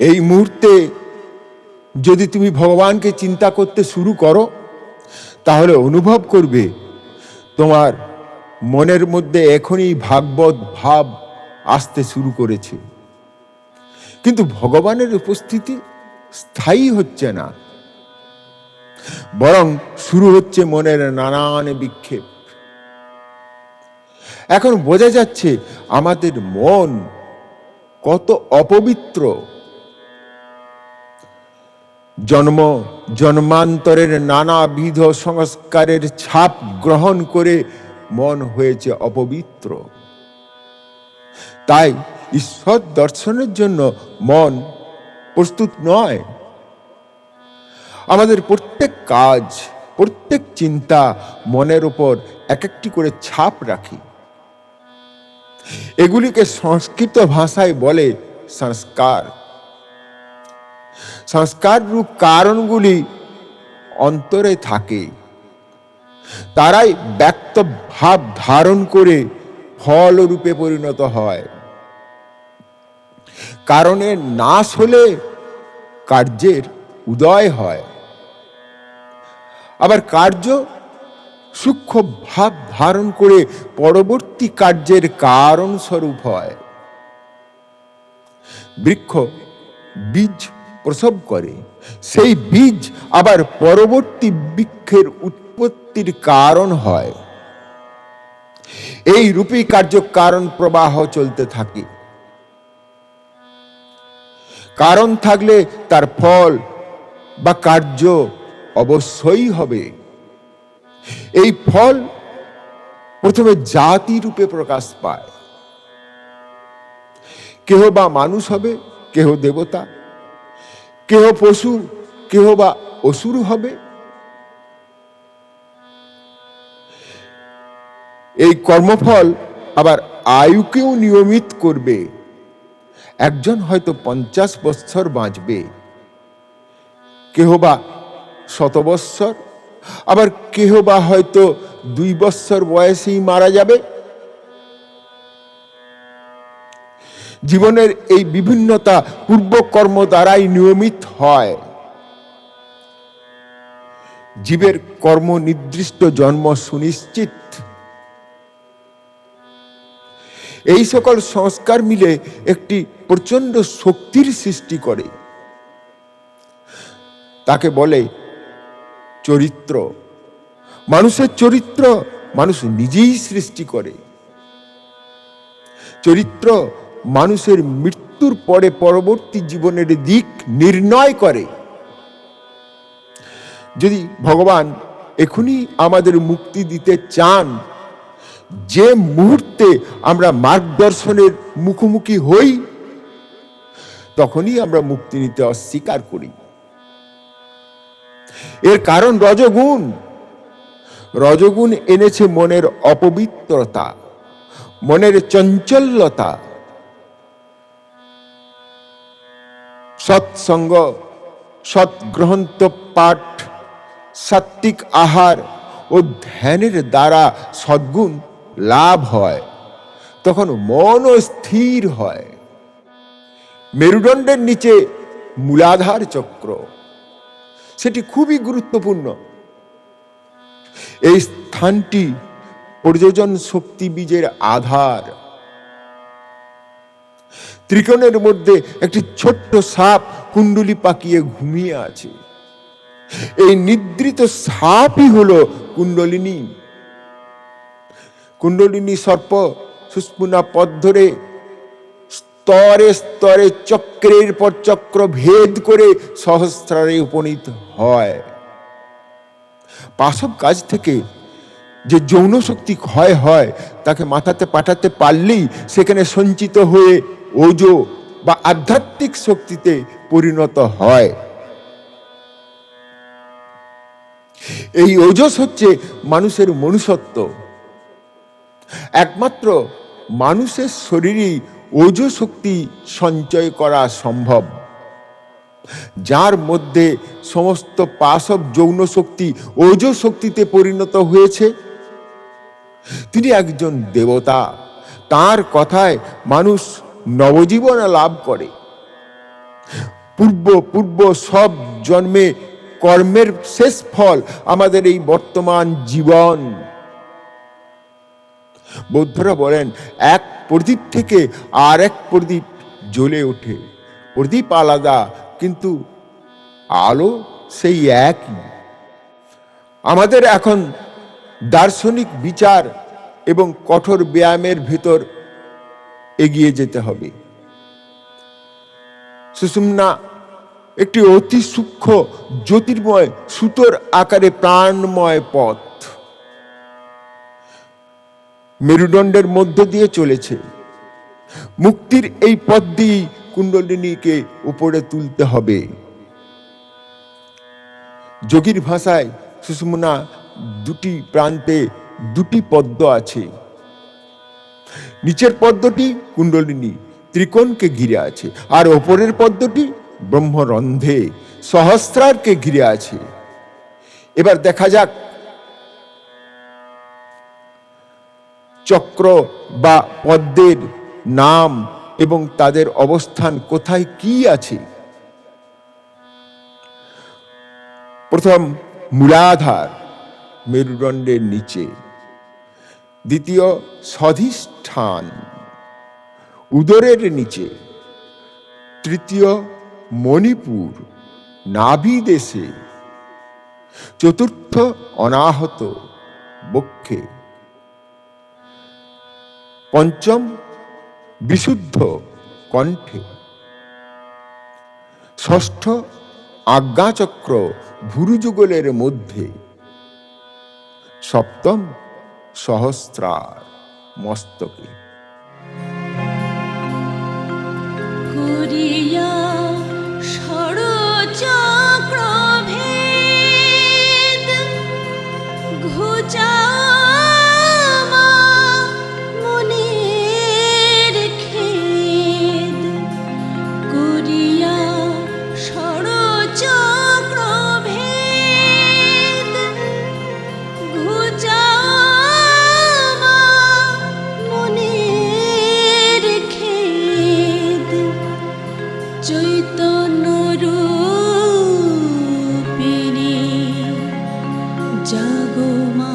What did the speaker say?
এই মুহূর্তে যদি তুমি ভগবানকে চিন্তা করতে শুরু করো, তাহলে অনুভব করবে তোমার মনের মধ্যে এখনই ভাগবত ভাব আসতে শুরু করেছে। কিন্তু ভগবানের উপস্থিতি স্থায়ী হচ্ছে না, বরং শুরু হচ্ছে মনের নানান বিক্ষেপ। এখন বোঝা যাচ্ছে আমাদের মন কত অপবিত্র। জন্ম জন্মান্তরের নানাবিধ সংস্কারের ছাপ গ্রহণ করে মন হয়েছে অপবিত্র। তাই ঈশ্বর দর্শনের জন্য মন প্রস্তুত নয়। আমাদের প্রত্যেক কাজ, প্রত্যেক চিন্তা মনের উপর এক একটি করে ছাপ রাখি। এগুলিকে সংস্কৃত ভাষায় বলে সংস্কার। সংস্কার রূপ কারণগুলি অন্তরে থাকে, তারাই ব্যক্ত ভাব ধারণ করে ফল রূপে পরিণত হয়। কারণের নাশ হলে কার্যের উদয় হয়। আবার কার্য সূক্ষ্ম ভাব ধারণ করে পরবর্তী কার্যের কারণ স্বরূপ হয়। বৃক্ষ বীজ প্রসব করে, সেই বীজ আবার পরবর্তী বৃক্ষের উৎপত্তির কারণ হয়। এই রূপেই কার্য কারণ প্রবাহ চলতে থাকে। কারণ থাকলে তার ফল বা কার্য অবশ্যই হবে। এই ফল প্রথমে জাতি রূপে প্রকাশ পায়। কেহ বা মানুষ হবে, কেহ দেবতা, কেহ পশু, কেহ বা অসুর হবে। এই কর্মফল আবার আয়ুকেও নিয়মিত করবে। একজন হয়তো 50 বৎসর বাঁচবে, কেহ বা 100 বৎসর, আবার কেহ বা হয়তো 2 বৎসর বয়সেই মারা যাবে। জীবনের এই বিভিন্নতা পূর্বকর্ম দ্বারাই নিয়মিত হয়। জীবের কর্ম নির্দিষ্ট জন্ম সুনিশ্চিত। এই সকল সংস্কার মিলে একটি প্রচন্ড শক্তির সৃষ্টি করে। তাকে বলে চরিত্র। মানুষের চরিত্র মানুষ নিজেই সৃষ্টি করে। চরিত্র মানুষের মৃত্যুর পরে পরবর্তী জীবনের দিক নির্ণয় করে। যদি ভগবান এখনই আমাদের মুক্তি দিতে চান, যে মুহূর্তে আমরা মার্গদর্শনের মুখোমুখি হই, তখনই আমরা মুক্তি নিতে অস্বীকার করি। এর কারণ রজগুণ। রজগুণ এনেছে মনের অপবিত্রতা, মনের চঞ্চলতা। সৎসঙ্গ, সৎগ্রন্থ পাঠ, সাত্বিক আহার ও ধ্যানের দ্বারা সদ্গুণ লাভ হয়। তখন মনও স্থির হয়। মেরুদণ্ডের নিচে মূলাধার চক্র, সেটি খুবই গুরুত্বপূর্ণ। এই স্থানটি প্রযোজন শক্তি বীজের আধার। ত্রিকোণের মধ্যে একটি ছোট্ট সাপ কুণ্ডলী পাকিয়ে ঘুমিয়ে আছে। এই নিদ্রিত সাপই হলো কুণ্ডলিনী। কুণ্ডলিনী সর্প সুষ্পুনা পথ ধরে স্তরে স্তরে চক্রের পর চক্র ভেদ করে সহস্রারে উপনীত হয়। পাশব কাজ থেকে যে যৌন শক্তি ক্ষয় হয়, তাকে মাথাতে পাঠাতে পারলেই সেখানে সঞ্চিত হয়ে ওজো বা আধ্যাত্মিক শক্তিতে পরিণত হয়। এই ওজস হচ্ছে মানুষের মনুষ্যত্ব। একমাত্র মানুষের শরীরেই ওজো শক্তি সঞ্চয় করা সম্ভব। যার মধ্যে সমস্ত পাশব যৌন শক্তি ওজো শক্তিতে পরিণত হয়েছে, তিনি একজন দেবতা। তার কথায় মানুষ নবজীবন লাভ করে। পূর্ব পূর্ব সব জন্মে কর্মের শেষ ফল আমাদের এই বর্তমান জীবন। বৌদ্ধরা বলেন, এক প্রদীপ থেকে আর এক প্রদীপ জ্বলে ওঠে। প্রদীপ আলাদা, কিন্তু আলো সেই একই। আমাদের এখন দার্শনিক বিচার এবং কঠোর ব্যায়ামের ভিতর এগিয়ে যেতে হবে। সুষুম্না একটি অতি সূক্ষ্ম জ্যোতির্ময় সুতোর আকারে প্রাণময় পথ মেরুদণ্ডের মধ্য দিয়ে চলেছে। মুক্তির এই পথ দিয়ে কুণ্ডলিনীকে উপরে তুলতে হবে। যোগীর ভাষায় সুষুম্না দুটি প্রান্তে দুটি পদ্ম আছে। নিচের পদ্মটি কুণ্ডলিনী ত্রিকোণকে ঘিরে আছে, আর ওপরের পদ্মটি ব্রহ্মরন্ধ্রে সহস্রারকে ঘিরে আছে। এবার দেখা যাক চক্র বা পদ্মের নাম এবং তাদের অবস্থান কোথায় কি আছে। প্রথম মূলাধার মেরুদণ্ডের নিচে, দ্বিতীয় স্বাধিষ্ঠান উদরের নিচে, তৃতীয় মণিপুর নাভি দেশে, চতুর্থ অনাহত বক্ষে, পঞ্চম বিশুদ্ধ কণ্ঠে, ষষ্ঠ আজ্ঞাচক্র ভুরুযুগলের মধ্যে, সপ্তম সহস্রার মস্তকে। করিয়া ষড়চক্র ভেদ ঘুচামা মনের খেদ, করিয়া ষড়চক্র ভেদ ঘুচামা মনের খেদ, চৈতন্য রূপিণী জাগো মা।